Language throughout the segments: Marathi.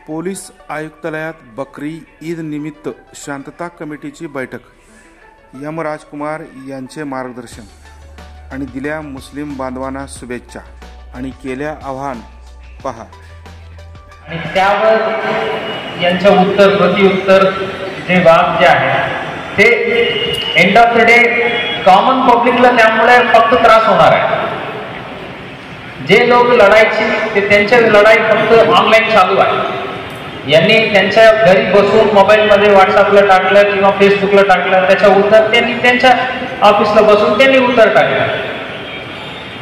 पोलीस आयुक्तालयात बकरी ईद निमित्त शांतता कमिटीची बैठक. एम राजकुमार यांचे मार्गदर्शन आणि दिल्या मुस्लिम बांधवांना शुभेच्छा आणि केल्या आवाहन. पहा. आणि त्यावर यांचं उत्तर प्रत्युत्तर जे वाद जे आहे ते end of the day common पब्लिकला त्यामुळे फक्त त्रास होणार आहे. जे लोक लढायची ते त्यांची लढाई फक्त ऑनलाईन चालू आहे. यांनी त्यांच्या घरी बसून मोबाईलमध्ये व्हॉट्सअपला टाकलं किंवा फेसबुकला टाकलं, त्याच्या उत्तर त्यांनी त्यांच्या ऑफिसला बसून त्यांनी उत्तर टाकलं.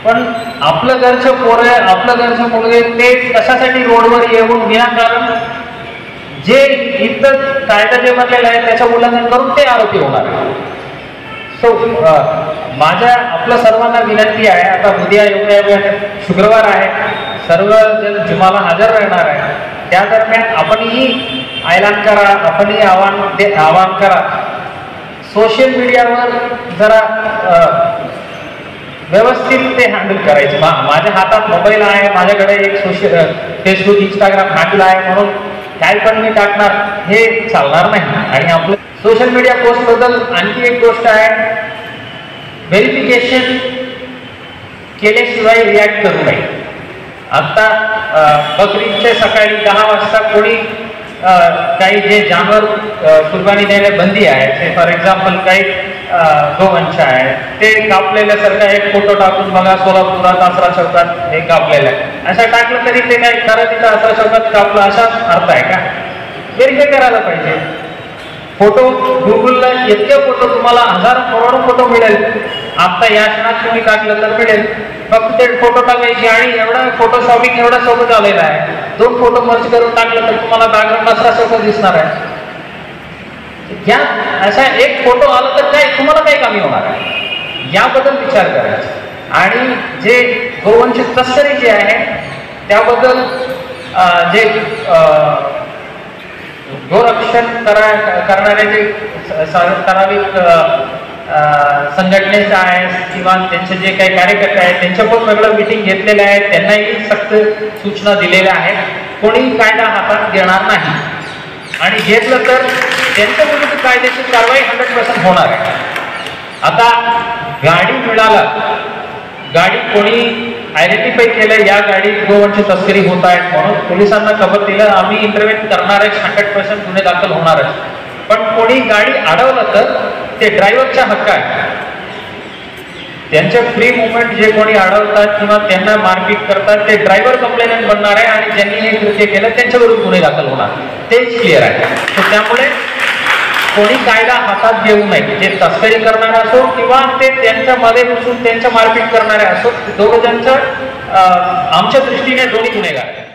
पण आपलं घरचं पोरं आपलं घरचं मुलगे ते कशासाठी रोडवर येऊन विनाकारण जे इथं कायदा जे बनलेला आहे त्याचं उल्लंघन करून ते आरोपी होणार आहे. सो माझ्या आपल्या सर्वांना विनंती आहे, आता उद्या शुक्रवार आहे, सर्व जण जुमाला हजर राहणार आहे. त्या दरम्यान आपणही ऐलान करा, आपणही आवाहन करा. सोशल मीडियावर जरा व्यवस्थित ते हँडल करायचे. माझ्या हातात मोबाईल आहे, माझ्याकडे एक फेसबुक इंस्टाग्राम हँडल आहे, म्हणून काय पण मी टाकणार हे चालणार नाही. आणि आपलं सोशल मीडिया पोस्ट बद्दल आणखी एक गोष्ट आहे, व्हेरिफिकेशन केल्याशिवाय रिॲक्ट करू नये. आता बकरीचे सकाळी 10 वाजता कोणी काही जे जानवर कुर्बानी देणे बंदी आहे, फॉर एक्झाम्पल काही गोवंश आहे ते कापलेल्यासारखा एक फोटो टाकून बघा सोलापुरात आसरा चौकात हे कापलेलं आहे असं टाकलं तरी ते काही खरं तिथं आसरा चौकात कापलं असा अर्थ आहे का? व्हेरीफाय करायला पाहिजे. फोटो गुगलला इतके फोटो तुम्हाला हजारो करोडो फोटो मिळेल. आता या क्षणात तुम्ही टाकलं तर मिळेल. फक्त ते फोटो टाकायचे आणि एवढा फोटो शॉपिंग एवढा सोबत आलेला आहे. 2 फोटो मर्ज करून टाकलं तर तुम्हाला बॅकग्राऊंड आसरा चौकात दिसणार आहे. या असा एक फोटो आला तर काय तुम्हाला काही कमी होणार आहे, याबद्दल विचार करायचा. आणि जे गोवंश तस्करी जे आहे त्याबद्दल जे गोरक्षण करणारे जे ठराविक संघटनेचे आहेत किंवा त्यांचे जे काही कार्यकर्ते आहेत त्यांच्या पण वेगळं मीटिंग घेतलेले आहे. त्यांनाही सक्त सूचना दिलेल्या आहेत. कोणी कायदा हातात घेणार नाही आणि घेतलं तर त्यांच्या विरुद्ध कायदेशीर कारवाई 100% होणार आहे. आता गाडी मिळाला, गाडी कोणी आयडेंटिफाय केलं या गाडीत गोवंश तस्करी होत आहे म्हणून पोलिसांना खबर दिलं, आम्ही इंटरव्हेन करणारच, 100% गुन्हे दाखल होणारच. पण कोणी गाडी अडवलं तर ते ड्रायव्हरचा हक्क आहे. त्यांचे फ्री मुवमेंट जे कोणी अडवतात किंवा त्यांना मारपीट करतात ते ड्रायव्हर कंप्लेंट बनणार आहे आणि ज्यांनी हे कृत्य केलं त्यांच्या विरुद्ध गुन्हे दाखल होणार, तेच क्लिअर आहे. तर त्यामुळे कोणी कायदा हातात घेऊ नये. जे तस्करी करणारे असो किंवा ते त्यांच्या मध्ये घुसून त्यांच्या मारपीट करणारे असो, दोघं ज्यांचं आमच्या दृष्टीने दोन्ही गुन्हेगार आहेत.